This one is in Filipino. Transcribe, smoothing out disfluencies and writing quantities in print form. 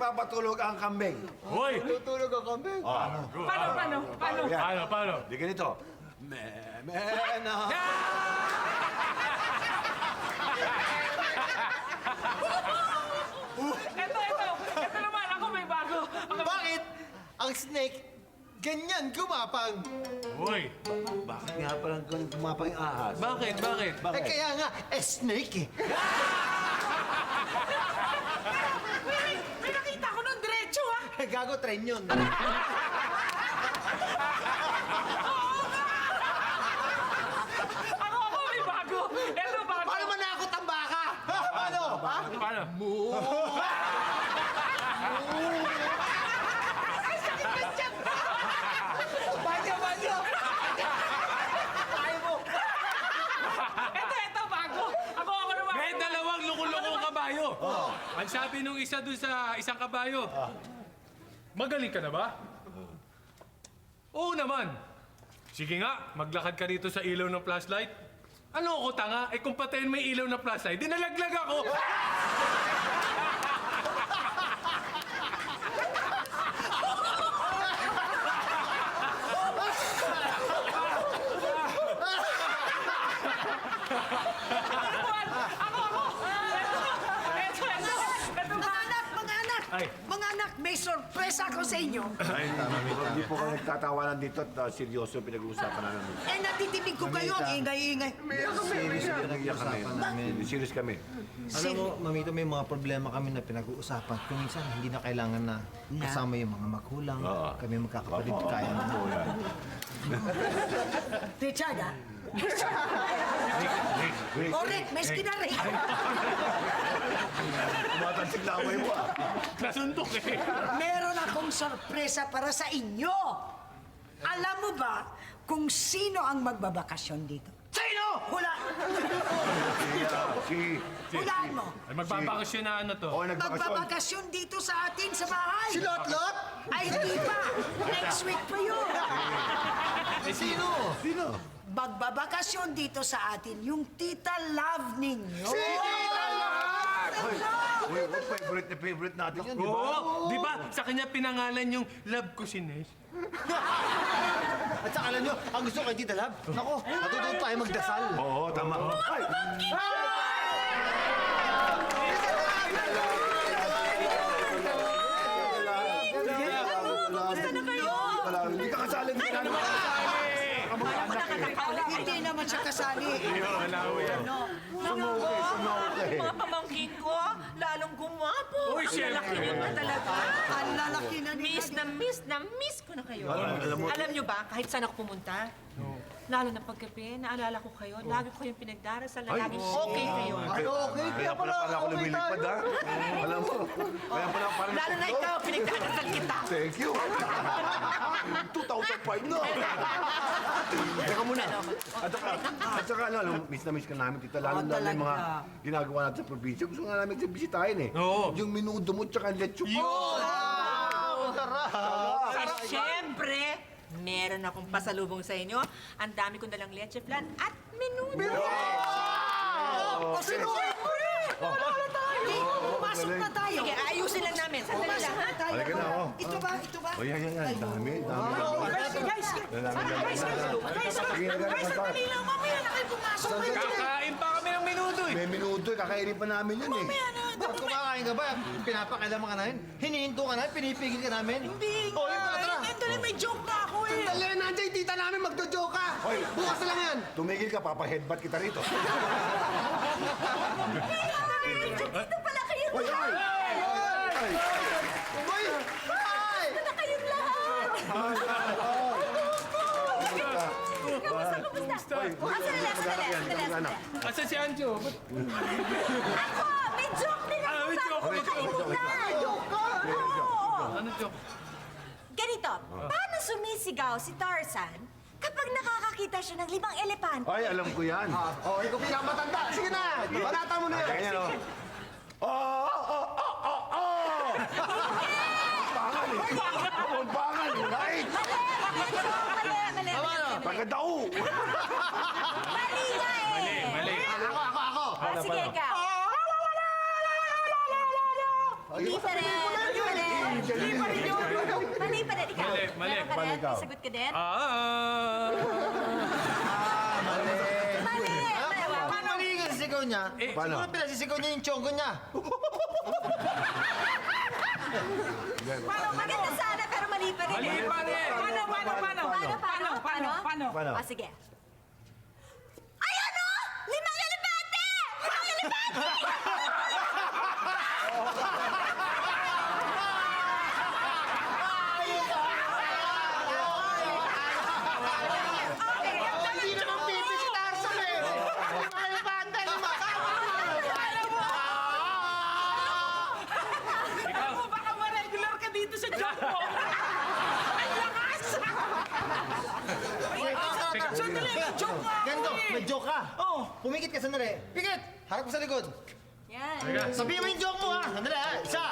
nagpapatulog ang kambing? Hoy! Tutulog ang kambing. Paano? Di ganito. Na. Ito naman, ako may bago. Bakit ang snake ganyan gumapang? Hoy! Bakit nga palang ganun kumapang yung ahas? Bakit? Eh kaya nga, snake eh. May nakita ko nun, diretso ah. Gago, train yun. Ako may bago. Ito bago. Paano manakot ang baka? Paano? Ha? Paano? Banyo! Ito bago. Ako naman. May dalawang lukulukong kabayo. Ang sabi nung isa dun sa isang kabayo, magaling ka na ba? Oo naman. Sige nga, maglakad ka dito sa ilaw ng flashlight. Ano ako tanga? Eh kung patayin may ilaw ng flashlight, dinalaglag ako. Ay. Mga anak, may sorpresa ako sa inyo. Ay, hindi po kami nagtatawanan dito at seryoso pinag-uusapan namin. Eh, natitinig ko kayo, ang ingay-ingay. Serious kami. Serious kami. Alam mo, Mamito, may mga problema kami na pinag-uusapan. Kung minsan, hindi na kailangan na kasama yung mga magulang. Kami magkakapatid, kaya na. Richard, ah. O, Rick, may skin na Rick. Tumatansig na away mo ah. Nasuntok eh. Meron akong sorpresa para sa inyo. Alam mo ba kung sino ang magbabakasyon dito? Sino? Hula! Hulaan mo. Ay, magbabakasyon na ano to? Oo, nagbakasyon. Magbabakasyon dito sa atin sa bahay. Si Lot-Lot? Ay, hindi pa. Next week pa yun. Eh, sino? Magbabakasyon dito sa atin yung Tita Love ninyo. Uy, favorite natin yan, di ba? Oo, di ba? Sa kanya pinangalan yung love ko si Nes. At saka alam nyo, ang gusto kay Tita Lab, nako, natututo tayo magdasal. Oo, tama. Ay! Hindi ka kasali. Hindi ka naman kasali. Hindi naman siya kasali. Mga pamangkin ko, lalong gumapo. Uy, syempre. Lalaki niyo na talaga. Ang lalaki na Miss ko na kayo. Alam niyo ba, kahit saan ako pumunta, lalo na pagkape, naalala ko kayo, lagi ko kayong pinagdarasal na laging okay kayo. Okay, Kaya pala ako lumilipad, ha? Alam mo. Kaya pala parang... Lalo na ikaw, pinagdarasal kita. Thank you. 2005 na. Teka muna. At saka, ano, miss na miss ka namin, tita. Lalo na yung mga ginagawa natin sa probinsya. Gusto nga namin bisitahin eh. Oo. Yung minudo mo tsaka lechon mo. At syempre, meron akong pasalubong sa inyo. Ang dami kong dalang leche flan at menudo. Pumasok na tayo. Sige, ayusin lang namin. Sandali lang, ha? Halika na, oh. Ito ba? O yan. Dami. Guys, sandali lang. Mamaya na kayo pumasok. Kakain pa kami ng minuto eh. May minuto eh. Kakainin pa namin yun eh. Bakit kumakain ka ba? Pinapakailaman ka namin? Hinihinto ka namin? Pinipigil ka namin? Hindi Oh, yun pala, tara. Dali, may joke na ako eh. Dali, nandiyan yung tita namin, magdo-joke ka! Hoy. Bukas na lang yan! Tumigil ka, papa-headbutt kita rito. Dito pala kayo Hoy, lahat. ay! Uy! Ay! Na kayong lahat. Kamusta? Sandali. Asan si Anjo? Ako, may joke din ako May sa joke, may joke. Ano joke? Ganito, paano sumisigaw si Tarzan kapag nakakakita siya ng 5 elepante? Ay, alam ko yan. Oh, ikaw pinakamatanda! Sige na! Banata mo na yan! Ganyan, oh. Bangal eh. Ang bangal eh. Right? Mali. Pagkadao. Mali nga eh. Mali. Sige ka. Hindi pa rin. Mali pa din ikaw. Mali, mali. Meron ka Mali din? ikaw. May sagot ka din? Mali. Mali! Paano mali yung sisigaw niya? Paano? Siguro pinasisigaw niya yung chongo niya. Maganda sana pero mali pa rin. Mali pa rin. Paano? Paano? Ah, sige. Ay, ano? Limang elepante! Limang elepante! Hindi naman pipi si Tarzan eh. Ano ba? Ang dali Baka ma-regular ka dito sa job mo. Ang lakas! Sandali, may joke nga ako Ganito, eh. may joke ka. Oh. Pumikit ka sandali. Pikit! Harap mo sa likod. Yan. Teka. Sabihin mo yung joke mo ha. Sandali ha. Isa,